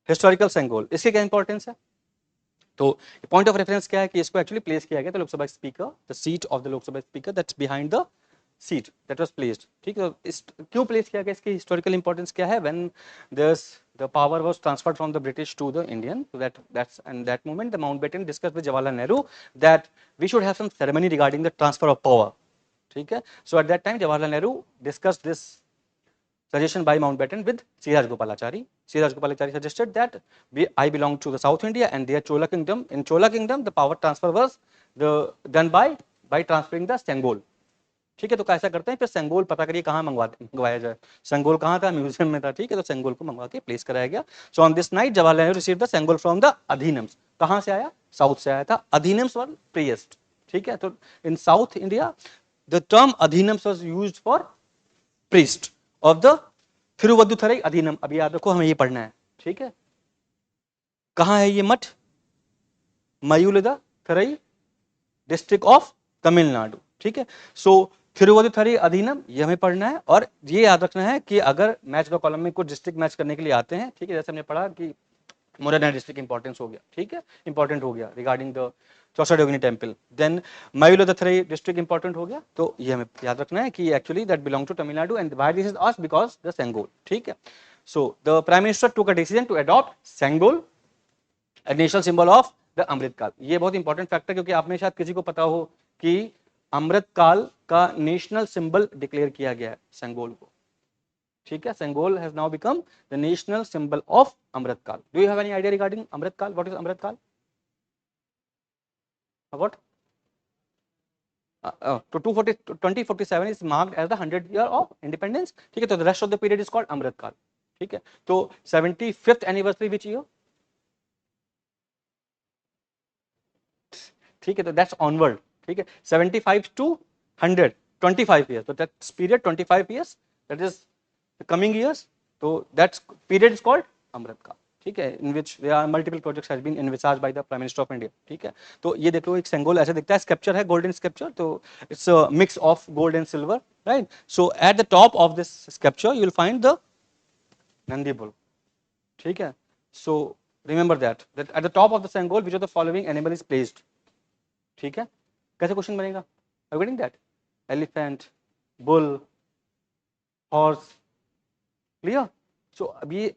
Historical Sengol, इसकी क्या importance है? तो पॉइंट ऑफ रेफरेंस क्या है कि इसको एक्चुअली प्लेस किया गया था Lok Sabha speaker, the seat of the Lok Sabha speaker that's behind the seat that was placed, ठीक है। इस क्यों प्लेस किया गया, इसकी हिस्टोरिकल इंपॉर्टेंस क्या है? When this the power was transferred from the British to the Indian, so that moment the Mountbatten discussed with Jawaharlal Nehru that we should have some ceremony regarding the transfer of power, ठीक है। So at that time Jawaharlal Nehru discussed this suggestion by Mountbatten with C. Rajagopalachari. C. Rajagopalachari suggested that I belong to the South India and their Chola kingdom. In Chola kingdom, the power transfer was done by transferring the Sengol. ठीक है, तो कैसा करते हैं फिर सेंगोल पता करिए कहाँ मंगवाया जाए। सेंगोल कहाँ था? म्यूजियम में था, ठीक है। तो सेंगोल को मंगवा के प्लेस कराया गया। So on this night Jawaharlal Nehru received the Sengol from the Adheenams. कहाँ से आया? साउथ से आया था। अधीनम्स वर प्रिएस्ट, ठीक है। तो in South India the term Adheenams was used for priest of the Thiruvaduthurai Adheenam. अभी याद रखो, हमें ये पढ़ना है, ठीक है। कहाँ है ये मठ? मयूलदथरई डिस्ट्रिक्ट ऑफ तमिलनाडु, ठीक है। सो थिरुवद्दुथरई अधीनम ये हमें पढ़ना है, और ये याद रखना है कि अगर मैच द कॉलम में कुछ डिस्ट्रिक्ट मैच करने के लिए आते हैं, ठीक है, जैसे हमने पढ़ा कि मोरना डिस्ट्रिक्ट इंपॉर्टेंस हो गया, ठीक है, इंपॉर्टेंट हो गया regarding the Chausath Yogini temple, then Mayiladuthurai district important हो गया। तो ये हमें याद रखना है कि actually that belong to Tamil Nadu and why this is asked because the Sengol, ठीक है। So the prime minister took a decision to adopt Sengol national symbol of the Amrit Kaal. ये बहुत इंपॉर्टेंट फैक्टर, क्योंकि आप में शायद किसी को पता हो कि अमृतकाल का नेशनल सिंबल डिक्लेयर किया गया है सेंगोल को, ठीक है। Sengol has now become the national symbol of Amrit Kaal. Do you have any idea regarding Amrit Kaal? What is Amrit Kaal? What? तो 2047 is marked as the 100th year of independence, ठीक है। तो the rest of the period is called अमृतकाल, ठीक है। तो 75th anniversary which year? ठीक है, तो दैट्स ऑनवर्ड, ठीक है। 75 to 100 25 years, तो that's period 25 years, that is coming years, तो that's period is called Amrit Kaal, ठीक है। In which there are multiple projects has been envisaged by the prime minister of India, ठीक है। तो ये देख लो, एक सेंगोल ऐसे दिखता है, स्कल्पचर है, गोल्डन स्कल्पचर, तो it's a mix of gold and silver, right. So at the top of this sculpture you will find the Nandi bull, ठीक है। So remember that at the top of the Sengol which of the following animal is placed, ठीक है। कैसे question बनेगा? Are you getting that? Elephant, bull, horse, clear? So अभी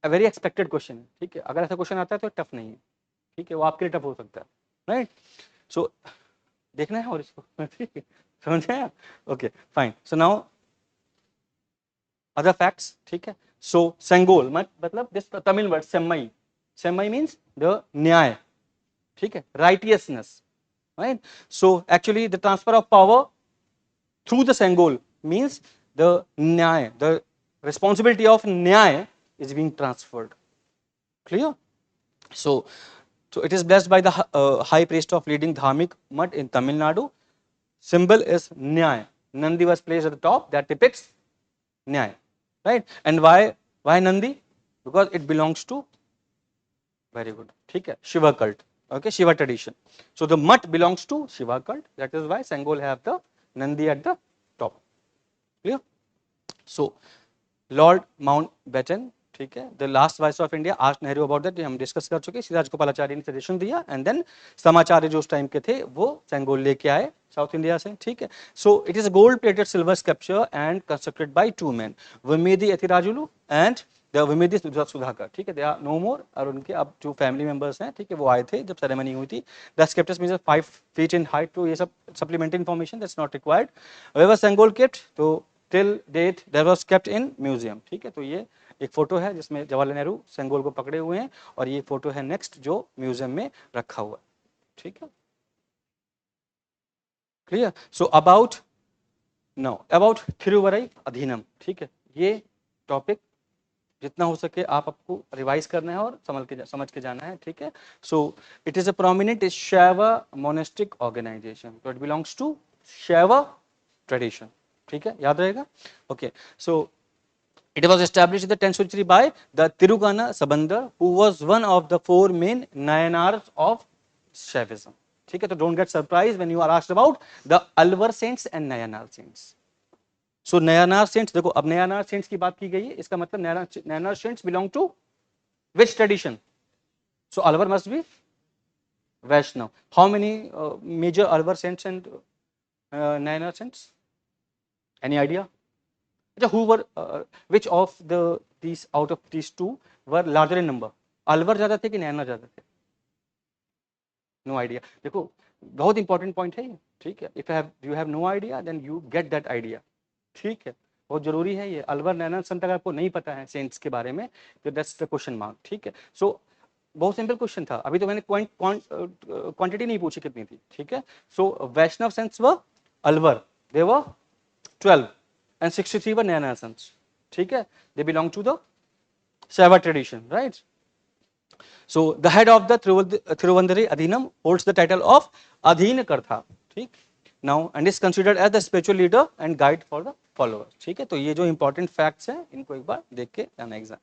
a very expected question है, ठीक है। अगर ऐसा क्वेश्चन आता है तो टफ नहीं है, ठीक है, वो आपके लिए टफ हो सकता है, राइट। सो देखना है और इसको ठीक है, समझ आया? Okay fine. So now other facts, ठीक है। सो सेंगोल मतलब this Tamil word Semmai, Semmai means the nyay, ठीक है, righteousness, right? So actually the transfer of power through the Sengol means the nyaya, the responsibility of nyaya is being transferred, clear? So it is blessed by the high priest of leading dharmic mutt in Tamil Nadu. Symbol is nyaya. Nandi was placed at the top, that depicts nyaya, right? And why Nandi? Because it belongs to, very good, ठीक है, Shiva cult, okay, Shiva tradition. So the mutt belongs to Shiva cult, that is why Sengol have the Nandi at the top, clear? So Lord Mountbatten, ठीक है, the last vice of India asked Nehru about that, हम discuss कर चुके, श्री राजगोपालाचार्य ने suggestion दिया, and then समाचार्य जो उस time के थे वो सेंगोल लेके आए साउथ इंडिया से, ठीक है। So it is a gold plated silver sculpture and constructed by two men, Vummidi Ethirajulu and Vummidi Sudhakar, ठीक है, दे आर नो मोर, और उनके अब जो फैमिली मेंबर्स हैं, ठीक है, वो आए थे जब सेरेमनी हुई थी। The sculpture measure 5 feet in height, तो ये सब supplementary information that's not required. Wherever Sengol kept, तो till date there was kept in museum, ठीक है। तो ये एक फोटो है जिसमें जवाहरलाल नेहरू सेंगोल को पकड़े हुए हैं, और ये फोटो है नेक्स्ट जो म्यूजियम में रखा हुआ है, ठीक है, क्लियर? सो अबाउट थिरुवरई अधीनम, ठीक है। ये टॉपिक जितना हो सके आप आपको रिवाइज करना है और समझ के जाना है, ठीक है। So it is a prominent शैव मोनेस्टिक ऑर्गेनाइजेशन, तो इट बिलोंग्स टू शैव ट्रेडिशन, ठीक है, याद रहेगा। Okay, so it was established in the 10th century by the Tirugana Sabandar, who was one of the 4 main Nayanars of Shaivism, ठीक है। तो don't get surprised when you are asked about the Alvar saints and Nayanar saints. So Nayanar saints, देखो अब Nayanar saints की बात की गई है, इसका मतलब Nayanar saints belong to which tradition? So Alvar must be Vaishnav. How many major Alvar saints and Nayanar saints? Any idea? Who were which of these out of these two were larger in number? Alvar ज्यादा थे कि नैना ज्यादा थे? No idea. देखो बहुत important point है ये, ठीक है. If you have no idea then you get that idea, ठीक है. बहुत जरूरी है ये. अलवर नैना संत अगर आपको नहीं पता है सेंट्स के बारे में तो दैट्स द क्वेश्चन मार्क, ठीक है. सो बहुत सिंपल क्वेश्चन था. अभी तो मैंने क्वांटिटी नहीं पूछी कितनी थी, ठीक है. So Vaishnava saints were Alvar, they were 12 and 63 were Nayana sons, ठीक है. They belong to the Saiva tradition, right? So the head of the Thiruvandari Adhinam holds the title of Adhin Kartha, ठीक. Now and is considered as the spiritual leader and guide for the followers, ठीक है. तो ये जो important facts हैं इनको एक बार देख के आना एग्जाम.